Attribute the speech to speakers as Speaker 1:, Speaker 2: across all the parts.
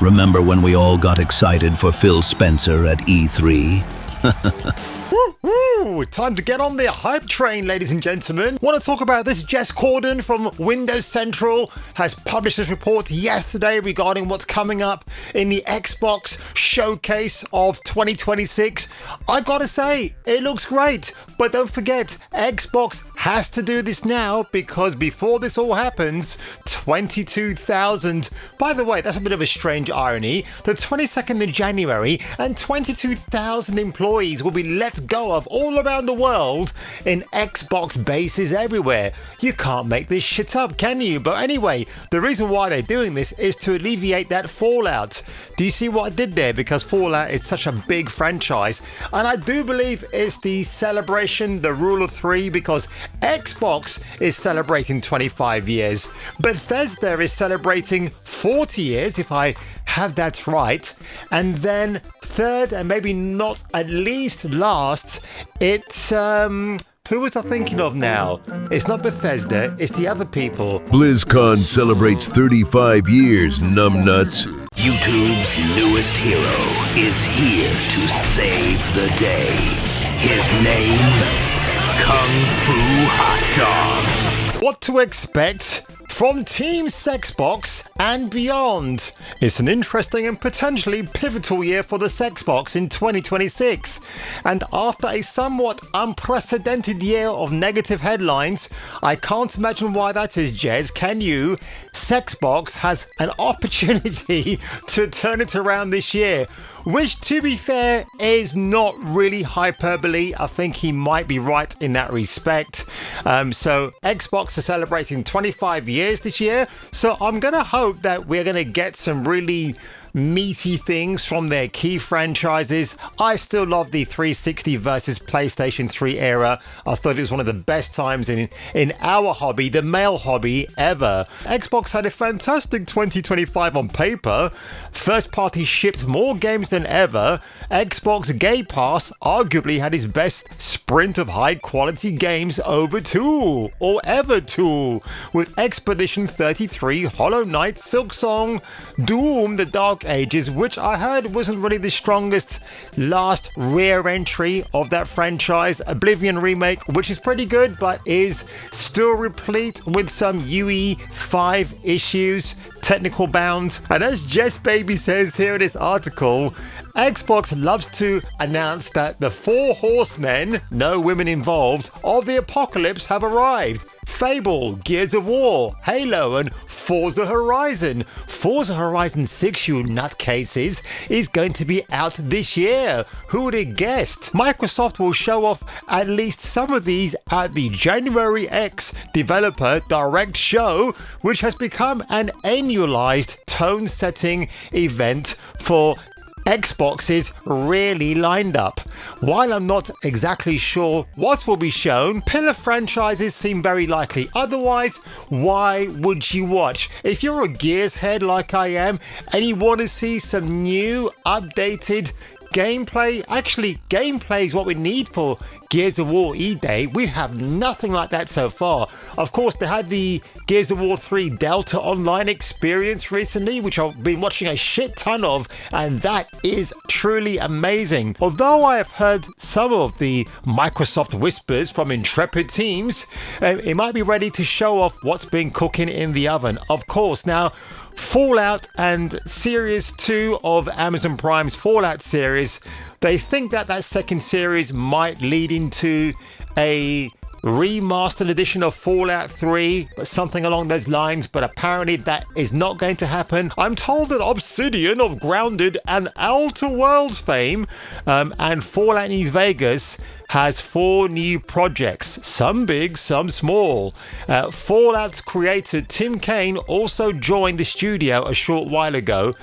Speaker 1: Remember when we all got excited for Phil Spencer at E3?
Speaker 2: Woo! Time to get on the hype train, ladies and gentlemen. Want to talk about this? Jess Corden from Windows Central has published this report yesterday regarding what's coming up in the Xbox showcase of 2026. I gotta say, it looks great. But don't forget, Xbox has to do this now because before this all happens, 22,000... By the way, that's a bit of a strange irony. The 22nd of January and 22,000 employees will be let go of all around the world in Xbox bases everywhere. You can't make this shit up, can you? But anyway, the reason why they're doing this is to alleviate that fallout. Do you see what I did there? Because Fallout is such a big franchise, and I do believe it's the celebration, the rule of three, because Xbox is celebrating 25 years. Bethesda is celebrating 40 years, if I have that right. And then third, and maybe not at least last, it's who was I thinking of now? It's not Bethesda, it's the other people.
Speaker 3: BlizzCon celebrates 35 years, numbnuts.
Speaker 4: YouTube's newest hero is here to save the day. His name, Kung Fu Hot Dog.
Speaker 2: What to expect from Team Sexbox and beyond? It's an interesting and potentially pivotal year for the Sexbox in 2026. And after a somewhat unprecedented year of negative headlines, I can't imagine why that is, Jez, can you? Sexbox has an opportunity to turn it around this year, which, to be fair, is not really hyperbole. I think he might be right in that respect. So Xbox is celebrating 25 years this year, so I'm gonna hope that we're gonna get some really meaty things from their key franchises. I still love the 360 versus PlayStation 3 era. I thought it was one of the best times in our hobby, the male hobby, ever. Xbox had a fantastic 2025 on paper. First party shipped more games than ever. Xbox Game Pass arguably had his best sprint of high quality games ever too, with Expedition 33, Hollow Knight, Silksong, Doom, The Dark Ages, which I heard wasn't really the strongest last rare entry of that franchise. Oblivion Remake, which is pretty good, but is still replete with some UE5 issues, technical bound. And as Jess Baby says here in this article, Xbox loves to announce that the 4 horsemen, no women involved, of the apocalypse have arrived. Fable, Gears of War, Halo, and Forza Horizon. Forza Horizon 6, you nutcases, is going to be out this year. Who would have guessed? Microsoft will show off at least some of these at the January X Developer Direct Show, which has become an annualized tone-setting event for Xbox is really lined up. While I'm not exactly sure what will be shown, pillar franchises seem very likely. Otherwise, why would you watch? If you're a Gears head like I am and you want to see some new, updated gameplay, actually gameplay is what we need for Gears of War E-Day. We have nothing like that so far. Of course, they had the Gears of War 3 Delta Online experience recently, which I've been watching a shit ton of, and that is truly amazing. Although I have heard some of the Microsoft whispers from intrepid teams, it might be ready to show off what's been cooking in the oven. Of course, now Fallout and Series 2 of Amazon Prime's Fallout series, they think that second series might lead into a remastered edition of Fallout 3, but something along those lines, but apparently that is not going to happen. I'm told that Obsidian of Grounded and Outer Worlds fame and Fallout New Vegas has 4 new projects, some big, some small. Fallout's creator Tim Kaine also joined the studio a short while ago.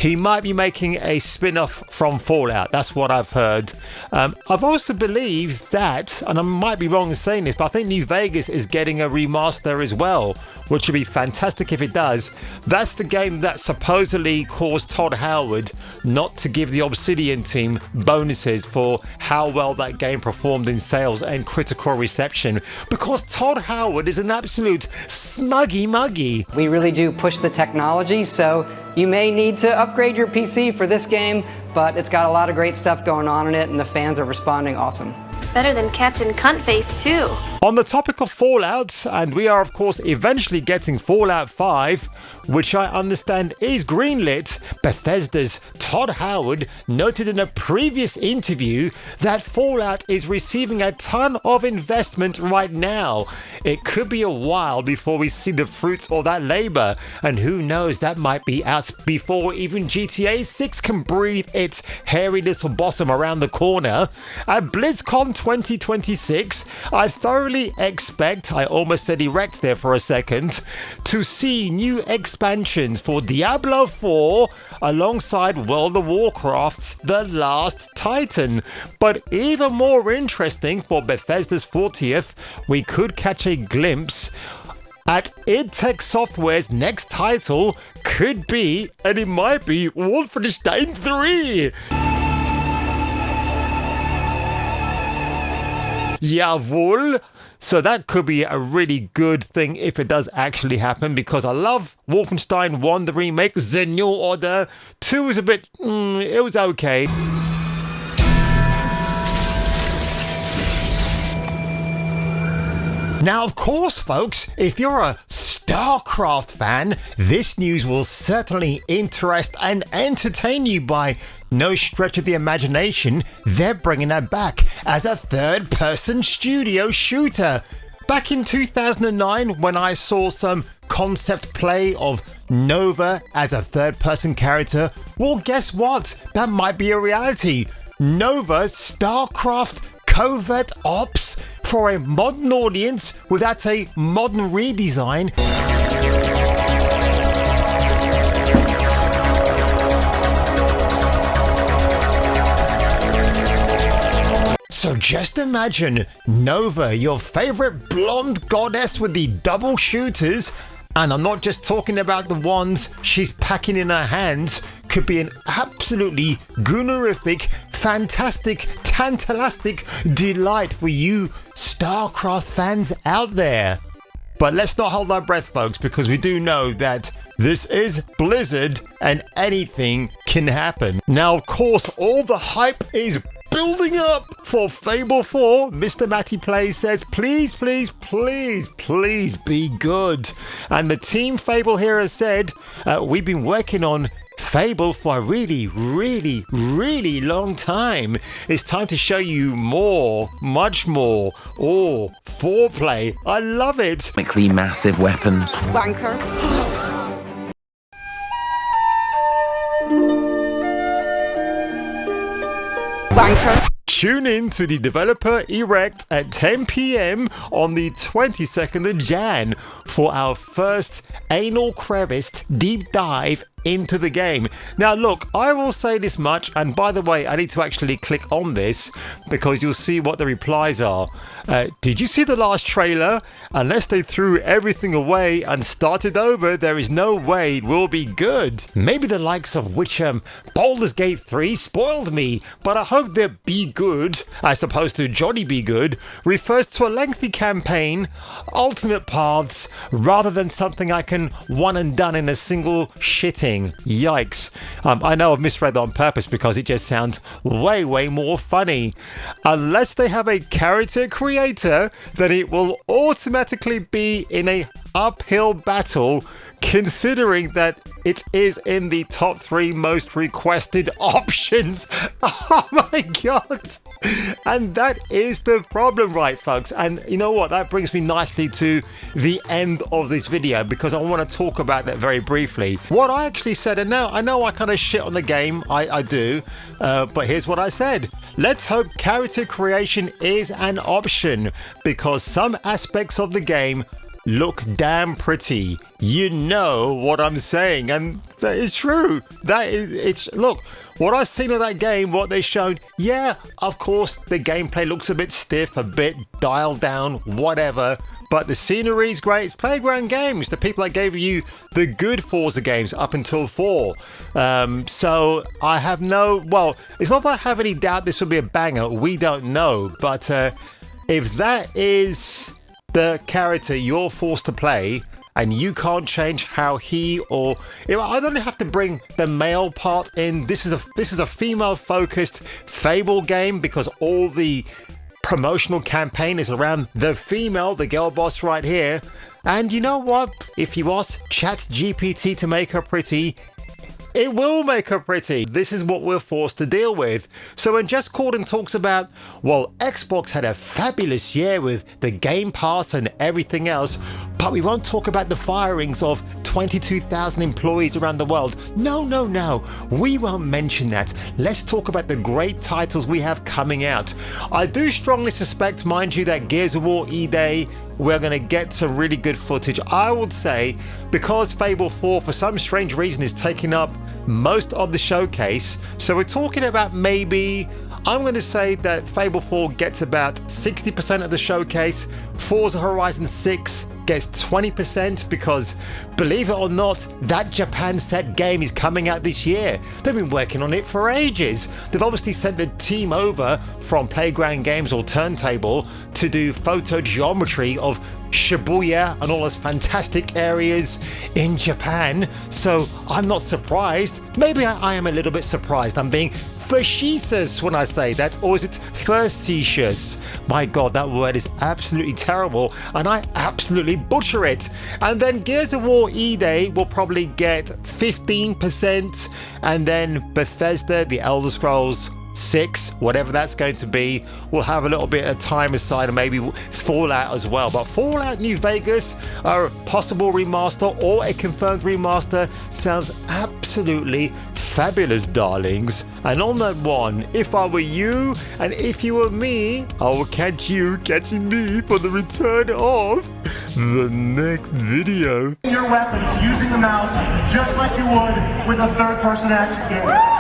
Speaker 2: He might be making a spin-off from Fallout. That's what I've heard. I've also believed that, and I might be wrong in saying this, but I think New Vegas is getting a remaster as well, which would be fantastic if it does. That's the game that supposedly caused Todd Howard not to give the Obsidian team bonuses for how well that game performed in sales and critical reception, because Todd Howard is an absolute smuggy muggy.
Speaker 5: We really do push the technology, so You may need to upgrade your PC for this game, but it's got a lot of great stuff going on in it, and the fans are responding awesome.
Speaker 6: Better than Captain Cuntface, too.
Speaker 2: On the topic of Fallout, and we are of course eventually getting Fallout 5, which I understand is greenlit, Bethesda's Todd Howard noted in a previous interview that Fallout is receiving a ton of investment right now. It could be a while before we see the fruits of that labor, and who knows, that might be out before even GTA 6 can breathe its hairy little bottom around the corner. At BlizzCon 2026, I thoroughly expect, I almost said erect there for a second, to see new expansions for Diablo 4 alongside World of Warcraft's The Last Titan. But even more interesting, for Bethesda's 40th, we could catch a glimpse at id Tech Software's next title could be, and it might be, Wolfenstein 3. Jawohl. So that could be a really good thing if it does actually happen, because I love Wolfenstein 1, the remake. The New Order 2 is a bit, it was okay. Now, of course, folks, if you're a StarCraft fan, this news will certainly interest and entertain you. By no stretch of the imagination, they're bringing that back as a third-person studio shooter. Back in 2009, when I saw some concept play of Nova as a third-person character, well, guess what? That might be a reality. Nova StarCraft Covert Ops for a modern audience without a modern redesign. So just imagine Nova, your favorite blonde goddess with the double shooters, and I'm not just talking about the ones she's packing in her hands, could be an absolutely goonerific, fantastic, tantalastic delight for you StarCraft fans out there. But let's not hold our breath, folks, because we do know that this is Blizzard and anything can happen. Now, of course, all the hype is building up for Fable 4. Mr. Matty Plays says, please, please, please, please be good. And the team Fable here has said, we've been working on Fable for a really, really, really long time. It's time to show you more, much more. Oh, foreplay. I love it.
Speaker 7: Massive weapons.
Speaker 5: Banker. Banker.
Speaker 2: Tune in to the Developer Erect at 10 p.m. on the 22nd of Jan for our first anal crevice deep dive into the game. Now look, I will say this much, and by the way, I need to actually click on this because you'll see what the replies are. Did you see the last trailer? Unless they threw everything away and started over, there is no way it will be good. Maybe the likes of which Baldur's Gate 3 spoiled me, but I hope that Be Good, as opposed to Johnny Be Good, refers to a lengthy campaign, alternate paths, rather than something I can one and done in a single shitting. Yikes. I know I've misread that on purpose because it just sounds way, way more funny. Unless they have a character creator, then it will automatically be in a uphill battle, considering that it is in the top 3 most requested options. Oh my god. And that is the problem, right, folks? And you know what? That brings me nicely to the end of this video, because I want to talk about that very briefly. What I actually said, and now I know I kind of shit on the game, I do, but here's what I said. Let's hope character creation is an option, because some aspects of the game look damn pretty. You know what I'm saying, and that is true. Look, what I've seen of that game, what they showed, yeah, of course the gameplay looks a bit stiff, a bit dialed down, whatever, but the scenery is great. It's Playground Games, the people that gave you the good Forza games up until 4. So I have it's not that I have any doubt this will be a banger, we don't know, but if that is the character you're forced to play, and you can't change how he or I don't have to bring the male part in. This is a female-focused Fable game because all the promotional campaign is around the female, the girl boss right here. And you know what? If you ask ChatGPT to make her pretty, it will make her pretty. This is what we're forced to deal with. So when Jess Corden talks about, well, Xbox had a fabulous year with the Game Pass and everything else, but we won't talk about the firings of 22,000 employees around the world. No, no, no. We won't mention that. Let's talk about the great titles we have coming out. I do strongly suspect, mind you, that Gears of War E-Day, we're going to get some really good footage. I would say because Fable 4 for some strange reason is taking up most of the showcase. So we're talking about maybe, I'm going to say that Fable 4 gets about 60% of the showcase. Forza Horizon 6 gets 20% because, believe it or not, that Japan set game is coming out this year. They've been working on it for ages. They've obviously sent the team over from Playground Games or Turntable to do photo geometry of Shibuya and all those fantastic areas in Japan. So I'm not surprised. Maybe I am a little bit surprised. I'm being facetious when I say that, or is it facetious? My God, that word is absolutely terrible and I absolutely butcher it. And then Gears of War E-Day will probably get 15%, and then Bethesda, The Elder Scrolls 6, whatever that's going to be, we'll have a little bit of time aside, and maybe Fallout as well. But Fallout New Vegas, a possible remaster or a confirmed remaster, sounds absolutely fabulous, darlings. And on that one, if I were you and if you were me, I will catch you catching me for the return of the next video.
Speaker 8: Your weapons using the mouse just like you would with a third-person action game.